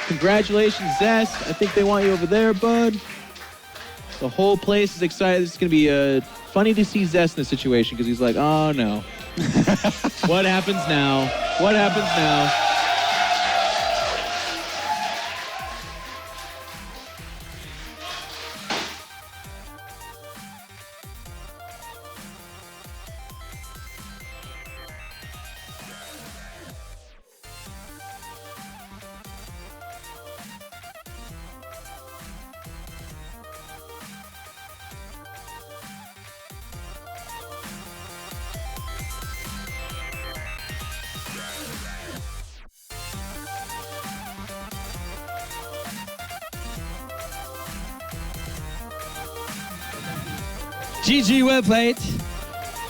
Congratulations, Zest. I think they want you over there, bud. The whole place is excited. It's going to be funny to see Zest in this situation because he's like, oh, no. What happens now? What happens now? GG, well played.